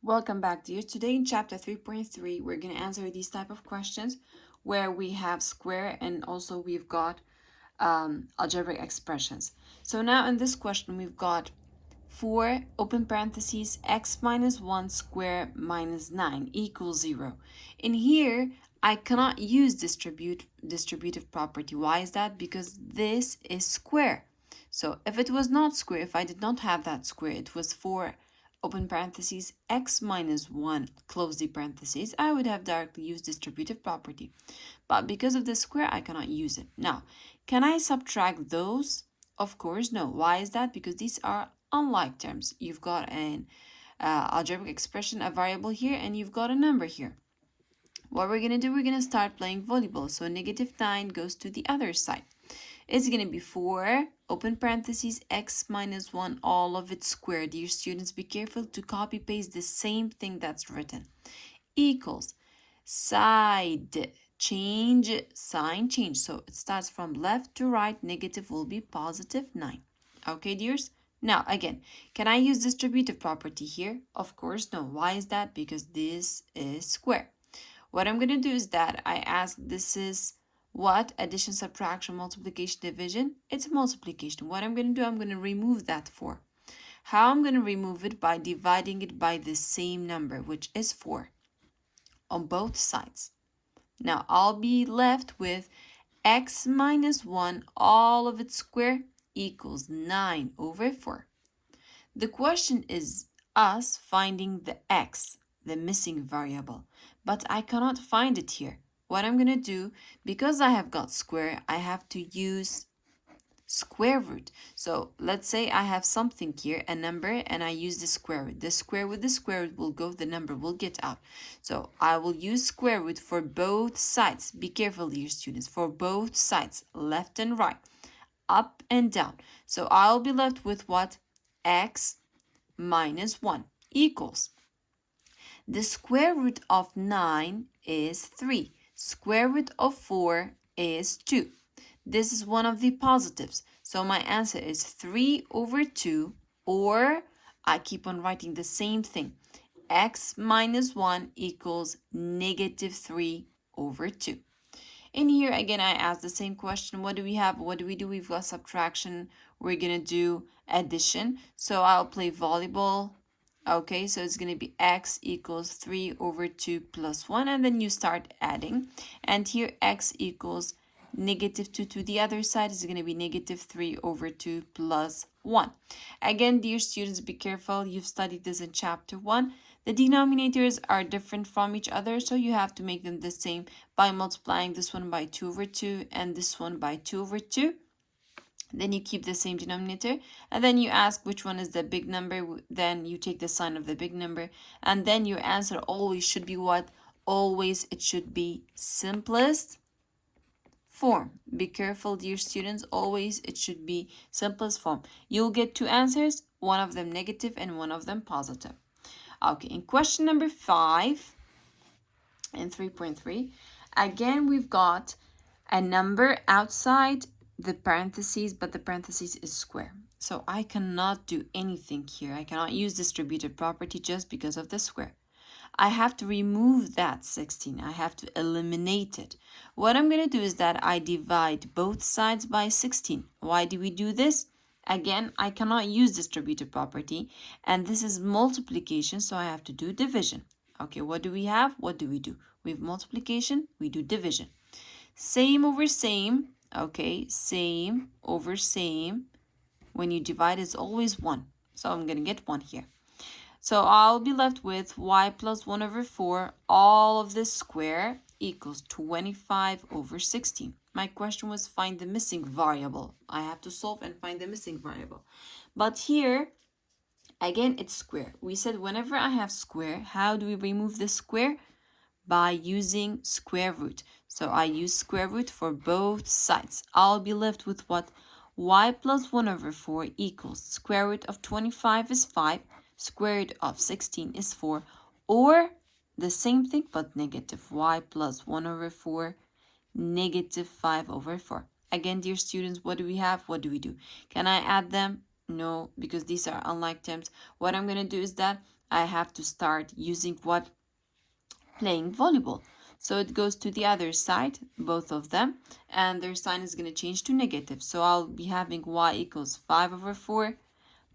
Welcome back, dear. Today in chapter 3.3, we're going to answer these type of questions where we have square and also we've got algebraic expressions. So now in this question, we've got 4, open parentheses, x minus 1 square minus 9 equals 0. In here, I cannot use distributive property. Why is that? Because this is square. So if it was not square, if I did not have that square, it was 4 open parentheses x minus 1 close the parentheses, I would have directly used distributive property. But because of the square, I cannot use it. Now, can I subtract those? Of course, no. Why is that? Because these are unlike terms. You've got an algebraic expression, a variable here, and you've got a number here. What we're going to do, we're going to start playing volleyball. So negative 9 goes to the other side. It's going to be 4, open parentheses, x minus 1, all of it squared. Dear students, be careful to copy paste the same thing that's written. Equals side change, sign change. So it starts from left to right. Negative will be positive 9. Okay, dears? Now, again, can I use distributive property here? Of course, no. Why is that? Because this is square. What I'm going to do is that I ask this is what? Addition, subtraction, multiplication, division. It's multiplication. What I'm going to do, I'm going to remove that 4. How I'm going to remove it? By dividing it by the same number, which is 4 on both sides. Now I'll be left with x minus 1, all of its square equals 9 over 4. The question is us finding the x, the missing variable, but I cannot find it here. What I'm going to do, because I have got square, I have to use square root. So let's say I have something here, a number, and I use the square root. The square with the square root will go, the number will get out. So I will use square root for both sides. Be careful, dear students, for both sides, left and right, up and down. So I'll be left with what? X minus 1 equals. The square root of 9 is 3. Square root of 4 is 2. This is one of the positives. So my answer is 3 over 2, or I keep on writing the same thing. X minus 1 equals negative 3 over 2. In here, again, I ask the same question. What do we have? What do we do? We've got subtraction. We're going to do addition. So I'll play volleyball. Okay, so it's going to be x equals 3 over 2 plus 1. And then you start adding. And here x equals negative 2 to the other side is going to be negative 3 over 2 plus 1. Again, dear students, be careful. You've studied this in chapter 1. The denominators are different from each other, so you have to make them the same by multiplying this one by 2 over 2 and this one by 2 over 2. Then you keep the same denominator, and then you ask which one is the big number. Then you take the sign of the big number, and then your answer always should be what? Always it should be simplest form. Be careful, dear students. Always it should be simplest form. You'll get 2 answers, one of them negative and one of them positive. Okay, in question number 5 in 3.3, again, we've got a number outside the parentheses, but the parentheses is square. So I cannot do anything here. I cannot use distributive property just because of the square. I have to remove that 16. I have to eliminate it. What I'm going to do is that I divide both sides by 16. Why do we do this? Again, I cannot use distributive property, and this is multiplication, so I have to do division. Okay, what do we have? What do? We have multiplication, we do division. Same over same, okay, same over same. When you divide, it's always 1. So I'm going to get 1 here. So I'll be left with y plus 1 over 4, all of this square equals 25 over 16. My question was find the missing variable. I have to solve and find the missing variable. But here, again, it's square. We said whenever I have square, how do we remove the square? By using square root. So I use square root for both sides. I'll be left with what? Y plus 1 over 4 equals square root of 25 is 5. Square root of 16 is 4. Or the same thing but negative. Y plus 1 over 4 negative 5 over 4. Again, dear students, what do we have? What do we do? Can I add them? No, because these are unlike terms. What I'm going to do is that I have to start using what? Playing volleyball. So it goes to the other side, both of them, and their sign is going to change to negative. So I'll be having y equals 5 over 4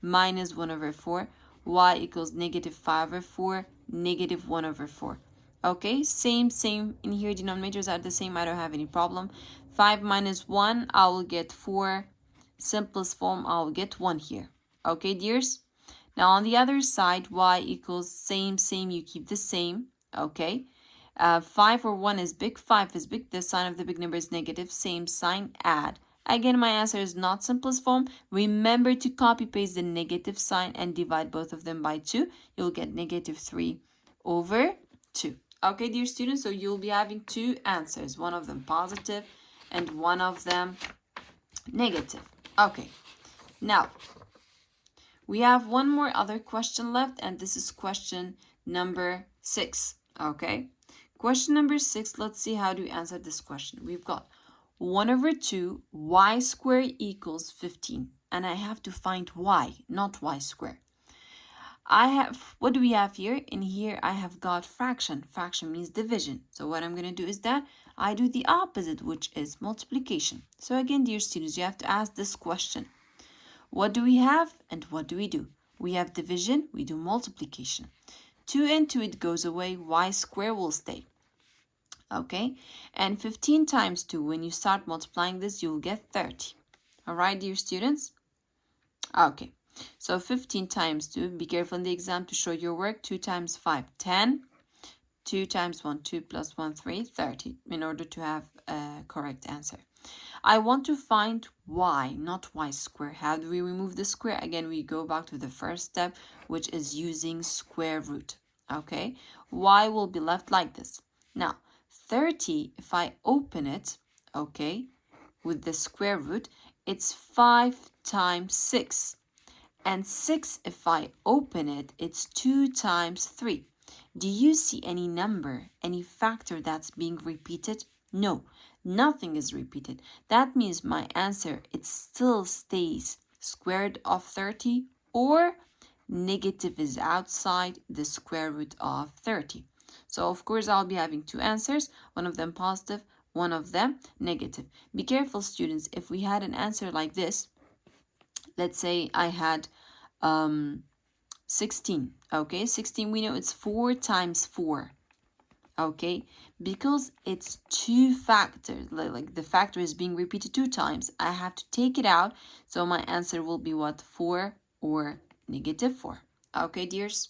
minus 1 over 4. Y equals negative 5 over 4, negative 1 over 4. Okay, same in here. Denominators are the same. I don't have any problem. 5 minus 1, I will get 4. Simplest form, I will get 1 here. Okay, dears? Now on the other side, y equals same, you keep the same. Okay. 5 or 1 is big, 5 is big. The sign of the big number is negative. Same sign, add. Again, my answer is not simplest form. Remember to copy paste the negative sign and divide both of them by 2. You'll get negative 3 over 2. Okay, dear students, so you'll be having two answers. One of them positive and one of them negative. Okay, now we have one more other question left, and this is question number 6. Okay, question number 6, let's see how to answer this question. We've got 1 over 2 y squared equals 15, and I have to find y, not y squared. What do we have here? In here, I have got fraction. Fraction means division. So what I'm going to do is that I do the opposite, which is multiplication. So again, dear students, you have to ask this question. What do we have and what do we do? We have division, we do multiplication. 2 and 2, it goes away, y squared will stay. Okay, and 15 times 2, when you start multiplying this, you'll get 30. All right, dear students? Okay, so 15 times 2, be careful in the exam to show your work. 2 times 5, 10. 2 times 1, 2 plus 1, 3, 30, in order to have a correct answer. I want to find y, not y squared. How do we remove the square? Again, we go back to the first step, which is using square root. Okay, y will be left like this. Now, 30, if I open it, okay, with the square root, it's 5 times 6. And 6, if I open it, it's 2 times 3. Do you see any number, any factor that's being repeated? No, nothing is repeated. That means my answer, it still stays square root of 30, or negative is outside the square root of 30. So of course I'll be having two answers, one of them positive, one of them negative. Be careful, students, if we had an answer like this, let's say I had 16, okay, 16, we know it's 4 times 4, okay, because it's two factors, like the factor is being repeated 2 times, I have to take it out, so my answer will be what? 4 or negative 4. Okay, dears?